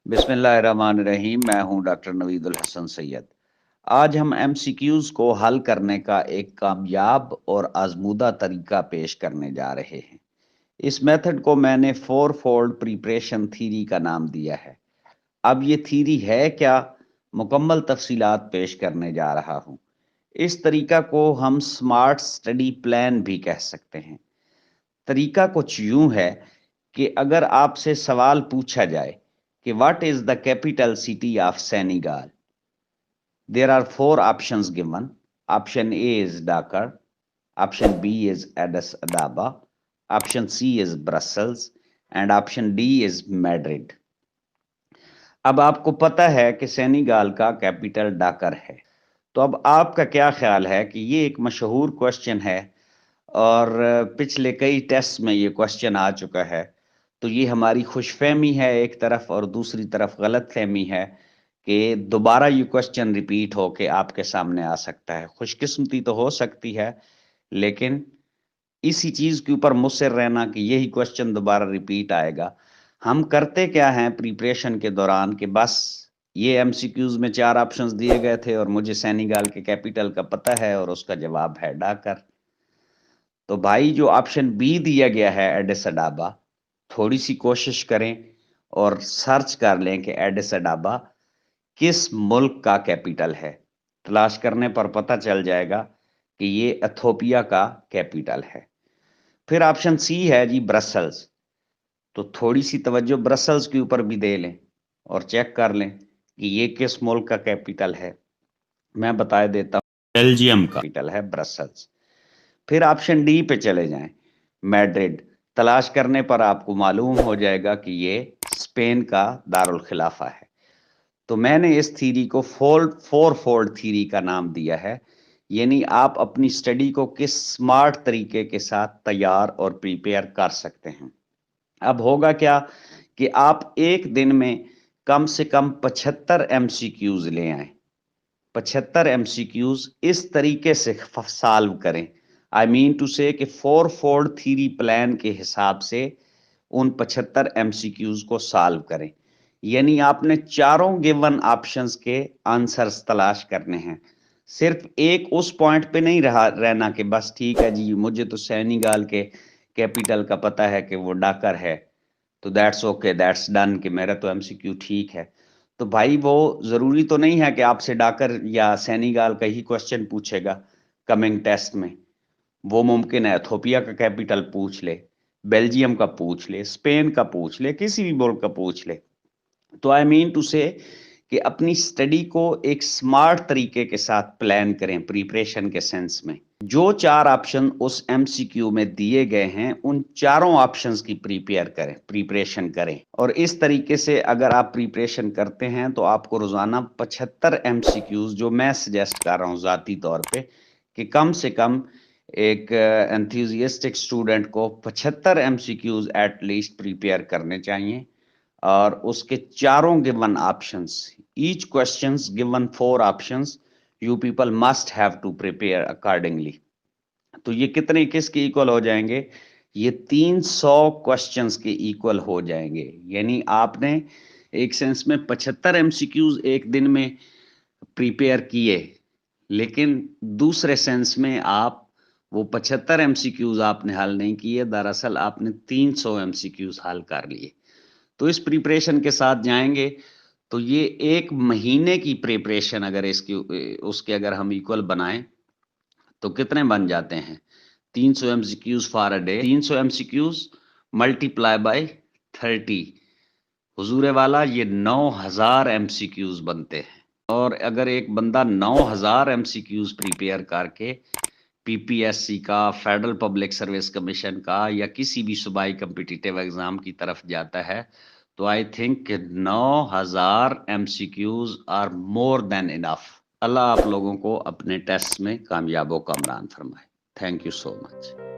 बिस्मिल्लाहिर्रहमानिर्रहीम। मैं हूं डॉक्टर नवीदुल हसन सैयद। आज हम एमसीक्यूज को हल करने का एक कामयाब और आजमूदा तरीका पेश करने जा रहे हैं। इस मेथड को मैंने फोर फोल्ड प्रिपरेशन थीरी का नाम दिया है। अब ये थीरी है क्या, मुकम्मल तफसीलात पेश करने जा रहा हूं। इस तरीका को हम स्मार्ट स्टडी प्लान भी कह सकते हैं। तरीका कुछ यूं है कि अगर आपसे सवाल पूछा जाए कि what is the capital city of Senegal, there are four options given. Option a is Dakar, option b is Addis Ababa, option c is Brussels and option d is Madrid. अब आपको पता है कि सेनेगल का capital डाकर है। तो अब आपका क्या ख्याल है कि ये एक मशहूर क्वेश्चन है और पिछले कई टेस्ट में ये क्वेश्चन आ चुका है। तो ये हमारी खुशफहमी है एक तरफ, और दूसरी तरफ गलतफहमी है कि दोबारा ये क्वेश्चन रिपीट होके आपके सामने आ सकता है। खुशकिस्मती तो हो सकती है, लेकिन इसी चीज के ऊपर मुصر रहना कि यही क्वेश्चन दोबारा रिपीट आएगा। हम करते क्या हैं प्रिपरेशन के दौरान कि बस ये एमसीक्यूज में चार ऑप्शंस दिए गए थे और मुझे सेनेगल के कैपिटल का पता है और उसका जवाब है डाकर। तो भाई जो ऑप्शन बी दिया गया है एडिस अबाबा, थोड़ी सी कोशिश करें और सर्च कर लें कि एडिस अबाबा किस मुल्क का कैपिटल है। तलाश करने पर पता चल जाएगा कि ये इथोपिया का कैपिटल है। फिर ऑप्शन सी है जी ब्रसल्स। तो थोड़ी सी तवज्जो ब्रसल्स के ऊपर भी दे लें और चेक कर लें कि ये किस मुल्क का कैपिटल है। मैं बता देता हूँ, बेल्जियम का कैपिटल है ब्रसल्स। फिर ऑप्शन डी पे चले जाएं, मैड्रिड। तलाश करने पर आपको मालूम हो जाएगा कि ये स्पेन का दारुल खिलाफा है। तो मैंने इस थीरी को फोर फोल्ड थीरी का नाम दिया है, यानी आप अपनी स्टडी को किस स्मार्ट तरीके के साथ तैयार और प्रिपेयर कर सकते हैं। अब होगा क्या कि आप एक दिन में कम से कम 75 एमसीक्यूज ले आए। 75 एमसीक्यूज इस तरीके से सॉल्व करें, आई मीन टू से कि फोर फोल्ड थ्योरी प्लान के हिसाब से उन 75 एमसीक्यूज को सॉल्व करें। यानी आपने चारों गिवन ऑप्शंस के आंसर्स तलाश करने हैं। सिर्फ एक उस पॉइंट पे नहीं रहना कि बस ठीक है जी, मुझे तो सेनेगल के कैपिटल का पता है कि वो डाकर है, तो दैट्स ओके, दैट्स डन, कि मेरा तो एमसीक्यू ठीक है। तो भाई वो जरूरी तो नहीं है कि आपसे डाकर या सेनेगल का ही क्वेश्चन पूछेगा कमिंग टेस्ट में। वो मुमकिन है इथोपिया का कैपिटल पूछ ले, बेल्जियम का पूछ ले, स्पेन का पूछ ले, किसी भी मुल्क का पूछ ले। तो आई मीन टू से कि अपनी स्टडी को एक स्मार्ट तरीके के साथ प्लान करें प्रिपरेशन के सेंस में। जो चार ऑप्शन उस एमसीक्यू में दिए गए हैं उन चारों ऑप्शंस की प्रिपरेशन करें। और इस तरीके से अगर आप प्रिपरेशन करते हैं तो आपको रोजाना 75 एमसीक्यूज, जो मैं सजेस्ट कर रहा हूं जाती तौर पे कि कम से कम एक एंथुजियास्टिक स्टूडेंट को 75 एमसीक्यूज एटलीस्ट प्रिपेयर करने चाहिए। और उसके चारों given options, each questions given four options, you people must have to prepare accordingly. तो ये कितने किसके इक्वल हो जाएंगे? ये 300 क्वेश्चंस के इक्वल हो जाएंगे। यानी आपने एक सेंस में 75 एमसीक्यूज एक दिन में प्रिपेयर किए, लेकिन दूसरे सेंस में आप वो 75 एमसीक्यूज आपने हल नहीं किए, दरअसल आपने 300 एमसीक्यूज हल कर लिए। तो इस प्रिपरेशन के साथ जाएंगे तो ये एक महीने की प्रिपरेशन अगर इसकी उसके अगर हम इक्वल बनाएं तो कितने बन जाते हैं? 300 MCQs for a day, 300 MCQs multiply by 30, हुजूरे वाला ये 9000 एमसीक्यूज बनते हैं। और अगर एक बंदा 9000 एमसीक्यूज प्रिपेयर करके पीपीएससी का, फेडरल पब्लिक सर्विस कमीशन का या किसी भी सूबाई कम्पिटिटिव एग्जाम की तरफ जाता है, तो I think 9000 MCQs are more than enough. अल्लाह आप लोगों को अपने टेस्ट में कामयाबो कामरान फरमाए। Thank you so much.